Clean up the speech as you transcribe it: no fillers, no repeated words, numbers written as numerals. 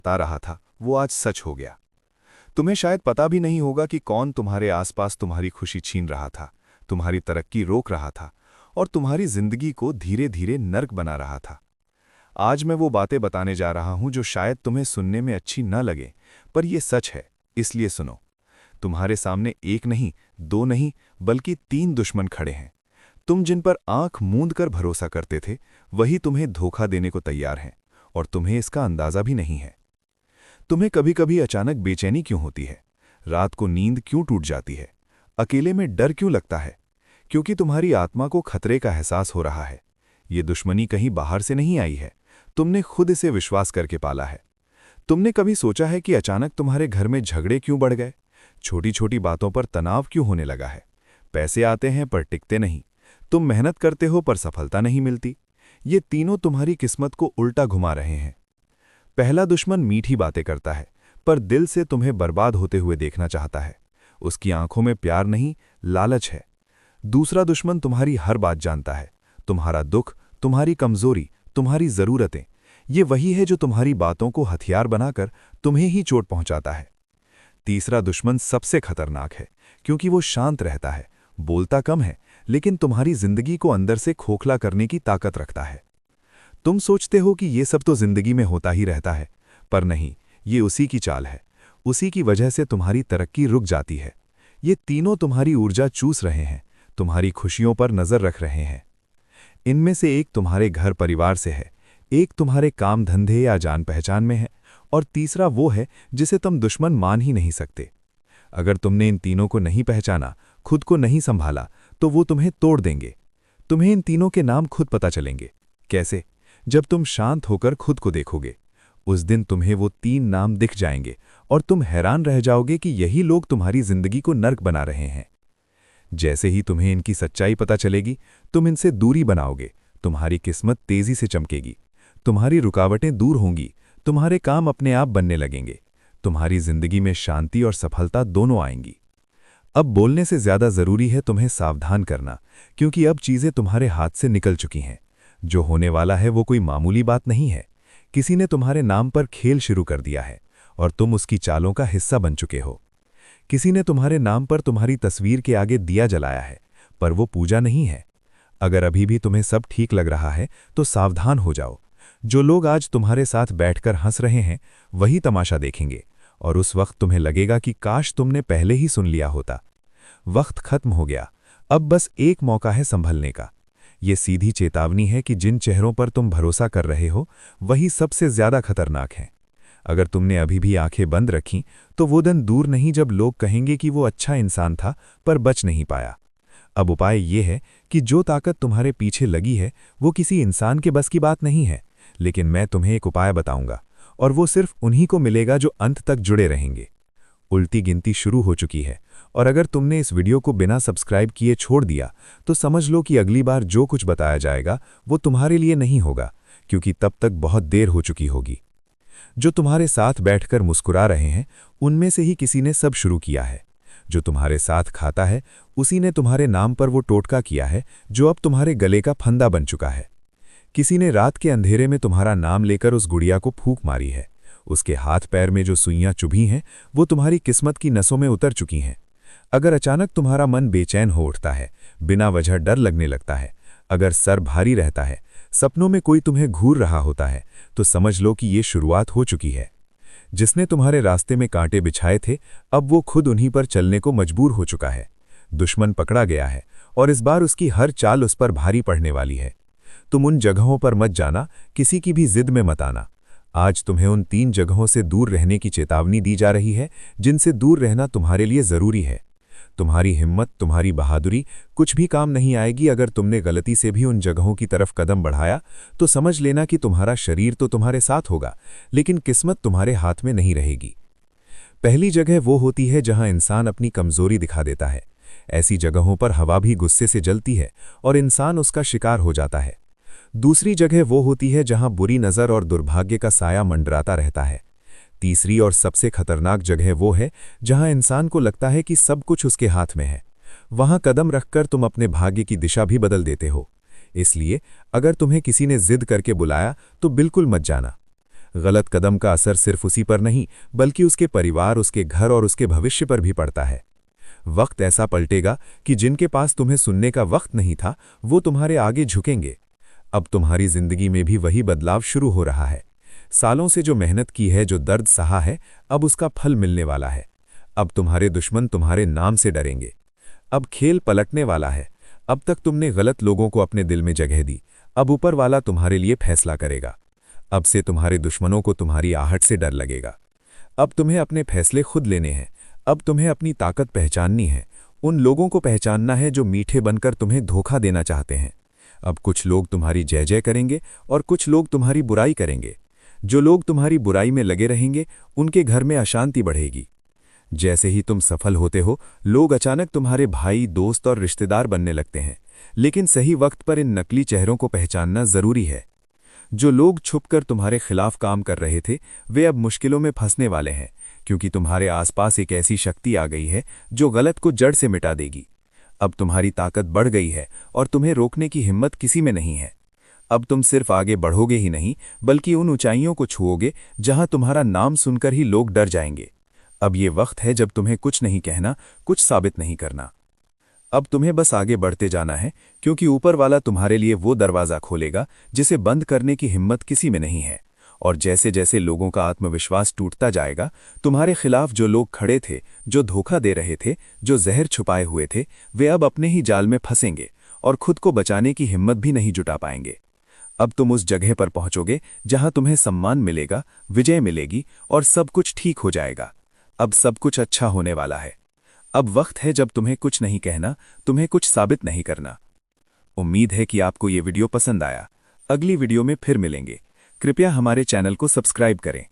ता रहा था वो आज सच हो गया। तुम्हें शायद पता भी नहीं होगा कि कौन तुम्हारे आसपास तुम्हारी खुशी छीन रहा था, तुम्हारी तरक्की रोक रहा था और तुम्हारी जिंदगी को धीरे धीरे नर्क बना रहा था। आज मैं वो बातें बताने जा रहा हूं जो शायद तुम्हें सुनने में अच्छी न लगे, पर ये सच है, इसलिए सुनो। तुम्हारे सामने एक नहीं, दो नहीं, बल्कि 3 दुश्मन खड़े हैं। तुम जिन पर आंख मूंद कर भरोसा करते थे, वही तुम्हें धोखा देने को तैयार हैं, और तुम्हें इसका अंदाजा भी नहीं है। तुम्हें कभी कभी अचानक बेचैनी क्यों होती है? रात को नींद क्यों टूट जाती है? अकेले में डर क्यों लगता है? क्योंकि तुम्हारी आत्मा को खतरे का एहसास हो रहा है। ये दुश्मनी कहीं बाहर से नहीं आई है, तुमने खुद इसे विश्वास करके पाला है। तुमने कभी सोचा है कि अचानक तुम्हारे घर में झगड़े क्यों बढ़ गए? छोटी छोटी बातों पर तनाव क्यों होने लगा है? पैसे आते हैं पर टिकते नहीं, तुम मेहनत करते हो पर सफलता नहीं मिलती। ये तीनों तुम्हारी किस्मत को उल्टा घुमा रहे हैं। पहला दुश्मन मीठी बातें करता है, पर दिल से तुम्हें बर्बाद होते हुए देखना चाहता है। उसकी आंखों में प्यार नहीं, लालच है। दूसरा दुश्मन तुम्हारी हर बात जानता है, तुम्हारा दुख, तुम्हारी कमजोरी, तुम्हारी जरूरतें। ये वही है जो तुम्हारी बातों को हथियार बनाकर तुम्हें ही चोट पहुंचाता है। तीसरा दुश्मन सबसे खतरनाक है, क्योंकि वो शांत रहता है, बोलता कम है, लेकिन तुम्हारी जिंदगी को अंदर से खोखला करने की ताकत रखता है। तुम सोचते हो कि ये सब तो जिंदगी में होता ही रहता है, पर नहीं, ये उसी की चाल है। उसी की वजह से तुम्हारी तरक्की रुक जाती है। ये तीनों तुम्हारी ऊर्जा चूस रहे हैं, तुम्हारी खुशियों पर नजर रख रहे हैं। इनमें से एक तुम्हारे घर परिवार से है, एक तुम्हारे काम धंधे या जान पहचान में है, और तीसरा वो है जिसे तुम दुश्मन मान ही नहीं सकते। अगर तुमने इन तीनों को नहीं पहचाना, खुद को नहीं संभाला, तो वो तुम्हें तोड़ देंगे। तुम्हें इन तीनों के नाम खुद पता चलेंगे। कैसे? जब तुम शांत होकर खुद को देखोगे, उस दिन तुम्हें वो 3 नाम दिख जाएंगे और तुम हैरान रह जाओगे कि यही लोग तुम्हारी जिंदगी को नर्क बना रहे हैं। जैसे ही तुम्हें इनकी सच्चाई पता चलेगी, तुम इनसे दूरी बनाओगे, तुम्हारी किस्मत तेजी से चमकेगी, तुम्हारी रुकावटें दूर होंगी, तुम्हारे काम अपने आप बनने लगेंगे, तुम्हारी जिंदगी में शांति और सफलता दोनों आएंगी। अब बोलने से ज्यादा जरूरी है तुम्हें सावधान करना, क्योंकि अब चीजें तुम्हारे हाथ से निकल चुकी हैं। जो होने वाला है वो कोई मामूली बात नहीं है। किसी ने तुम्हारे नाम पर खेल शुरू कर दिया है और तुम उसकी चालों का हिस्सा बन चुके हो। किसी ने तुम्हारे नाम पर तुम्हारी तस्वीर के आगे दिया जलाया है, पर वो पूजा नहीं है। अगर अभी भी तुम्हें सब ठीक लग रहा है तो सावधान हो जाओ। जो लोग आज तुम्हारे साथ बैठकर हंस रहे हैं, वही तमाशा देखेंगे, और उस वक्त तुम्हें लगेगा कि काश तुमने पहले ही सुन लिया होता। वक्त खत्म हो गया, अब बस एक मौका है संभलने का। ये सीधी चेतावनी है कि जिन चेहरों पर तुम भरोसा कर रहे हो, वही सबसे ज्यादा खतरनाक हैं। अगर तुमने अभी भी आंखें बंद रखीं, तो वो दिन दूर नहीं जब लोग कहेंगे कि वो अच्छा इंसान था पर बच नहीं पाया। अब उपाय ये है कि जो ताकत तुम्हारे पीछे लगी है, वो किसी इंसान के बस की बात नहीं है, लेकिन मैं तुम्हें एक उपाय बताऊंगा, और वो सिर्फ उन्हीं को मिलेगा जो अंत तक जुड़े रहेंगे। उल्टी गिनती शुरू हो चुकी है, और अगर तुमने इस वीडियो को बिना सब्सक्राइब किए छोड़ दिया, तो समझ लो कि अगली बार जो कुछ बताया जाएगा वो तुम्हारे लिए नहीं होगा, क्योंकि तब तक बहुत देर हो चुकी होगी। जो तुम्हारे साथ बैठकर मुस्कुरा रहे हैं, उनमें से ही किसी ने सब शुरू किया है। जो तुम्हारे साथ खाता है, उसी ने तुम्हारे नाम पर वो टोटका किया है जो अब तुम्हारे गले का फंदा बन चुका है। किसी ने रात के अंधेरे में तुम्हारा नाम लेकर उस गुड़िया को फूंक मारी है। उसके हाथ पैर में जो सुइयां चुभी हैं, वो तुम्हारी किस्मत की नसों में उतर चुकी हैं। अगर अचानक तुम्हारा मन बेचैन हो उठता है, बिना वजह डर लगने लगता है, अगर सर भारी रहता है, सपनों में कोई तुम्हें घूर रहा होता है, तो समझ लो कि ये शुरुआत हो चुकी है। जिसने तुम्हारे रास्ते में कांटे बिछाए थे, अब वो खुद उन्हीं पर चलने को मजबूर हो चुका है। दुश्मन पकड़ा गया है, और इस बार उसकी हर चाल उस पर भारी पड़ने वाली है। तुम उन जगहों पर मत जाना, किसी की भी जिद में मत आना। आज तुम्हें उन 3 जगहों से दूर रहने की चेतावनी दी जा रही है, जिनसे दूर रहना तुम्हारे लिए जरूरी है। तुम्हारी हिम्मत, तुम्हारी बहादुरी कुछ भी काम नहीं आएगी अगर तुमने गलती से भी उन जगहों की तरफ कदम बढ़ाया, तो समझ लेना कि तुम्हारा शरीर तो तुम्हारे साथ होगा, लेकिन किस्मत तुम्हारे हाथ में नहीं रहेगी। पहली जगह वो होती है जहां इंसान अपनी कमजोरी दिखा देता है। ऐसी जगहों पर हवा भी गुस्से से जलती है और इंसान उसका शिकार हो जाता है। दूसरी जगह वो होती है जहां बुरी नज़र और दुर्भाग्य का साया मंडराता रहता है। तीसरी और सबसे खतरनाक जगह वो है जहां इंसान को लगता है कि सब कुछ उसके हाथ में है। वहां कदम रखकर तुम अपने भाग्य की दिशा भी बदल देते हो। इसलिए अगर तुम्हें किसी ने जिद करके बुलाया तो बिल्कुल मत जाना। गलत कदम का असर सिर्फ उसी पर नहीं बल्कि उसके परिवार, उसके घर और उसके भविष्य पर भी पड़ता है। वक्त ऐसा पलटेगा कि जिनके पास तुम्हें सुनने का वक्त नहीं था वो तुम्हारे आगे झुकेंगे। अब तुम्हारी जिंदगी में भी वही बदलाव शुरू हो रहा है। सालों से जो मेहनत की है, जो दर्द सहा है, अब उसका फल मिलने वाला है। अब तुम्हारे दुश्मन तुम्हारे नाम से डरेंगे। अब खेल पलटने वाला है। अब तक तुमने गलत लोगों को अपने दिल में जगह दी, अब ऊपर वाला तुम्हारे लिए फैसला करेगा। अब से तुम्हारे दुश्मनों को तुम्हारी आहट से डर लगेगा। अब तुम्हें अपने फैसले खुद लेने हैं। अब तुम्हें अपनी ताकत पहचाननी है। उन लोगों को पहचानना है जो मीठे बनकर तुम्हें धोखा देना चाहते हैं। अब कुछ लोग तुम्हारी जय जय करेंगे और कुछ लोग तुम्हारी बुराई करेंगे। जो लोग तुम्हारी बुराई में लगे रहेंगे उनके घर में अशांति बढ़ेगी। जैसे ही तुम सफल होते हो, लोग अचानक तुम्हारे भाई, दोस्त और रिश्तेदार बनने लगते हैं। लेकिन सही वक्त पर इन नकली चेहरों को पहचानना जरूरी है। जो लोग छुपकर तुम्हारे खिलाफ काम कर रहे थे वे अब मुश्किलों में फंसने वाले हैं, क्योंकि तुम्हारे आसपास एक ऐसी शक्ति आ गई है जो गलत को जड़ से मिटा देगी। अब तुम्हारी ताकत बढ़ गई है और तुम्हें रोकने की हिम्मत किसी में नहीं है। अब तुम सिर्फ आगे बढ़ोगे ही नहीं बल्कि उन ऊंचाइयों को छुओगे जहां तुम्हारा नाम सुनकर ही लोग डर जाएंगे। अब ये वक्त है जब तुम्हें कुछ नहीं कहना, कुछ साबित नहीं करना। अब तुम्हें बस आगे बढ़ते जाना है, क्योंकि ऊपर वाला तुम्हारे लिए वो दरवाज़ा खोलेगा जिसे बंद करने की हिम्मत किसी में नहीं है। और जैसे जैसे लोगों का आत्मविश्वास टूटता जाएगा, तुम्हारे खिलाफ जो लोग खड़े थे, जो धोखा दे रहे थे, जो जहर छुपाए हुए थे, वे अब अपने ही जाल में फंसेंगे और खुद को बचाने की हिम्मत भी नहीं जुटा पाएंगे। अब तुम उस जगह पर पहुंचोगे जहां तुम्हें सम्मान मिलेगा, विजय मिलेगी और सब कुछ ठीक हो जाएगा। अब सब कुछ अच्छा होने वाला है। अब वक्त है जब तुम्हें कुछ नहीं कहना, तुम्हें कुछ साबित नहीं करना। उम्मीद है कि आपको ये वीडियो पसंद आया। अगली वीडियो में फिर मिलेंगे। कृपया हमारे चैनल को सब्सक्राइब करें।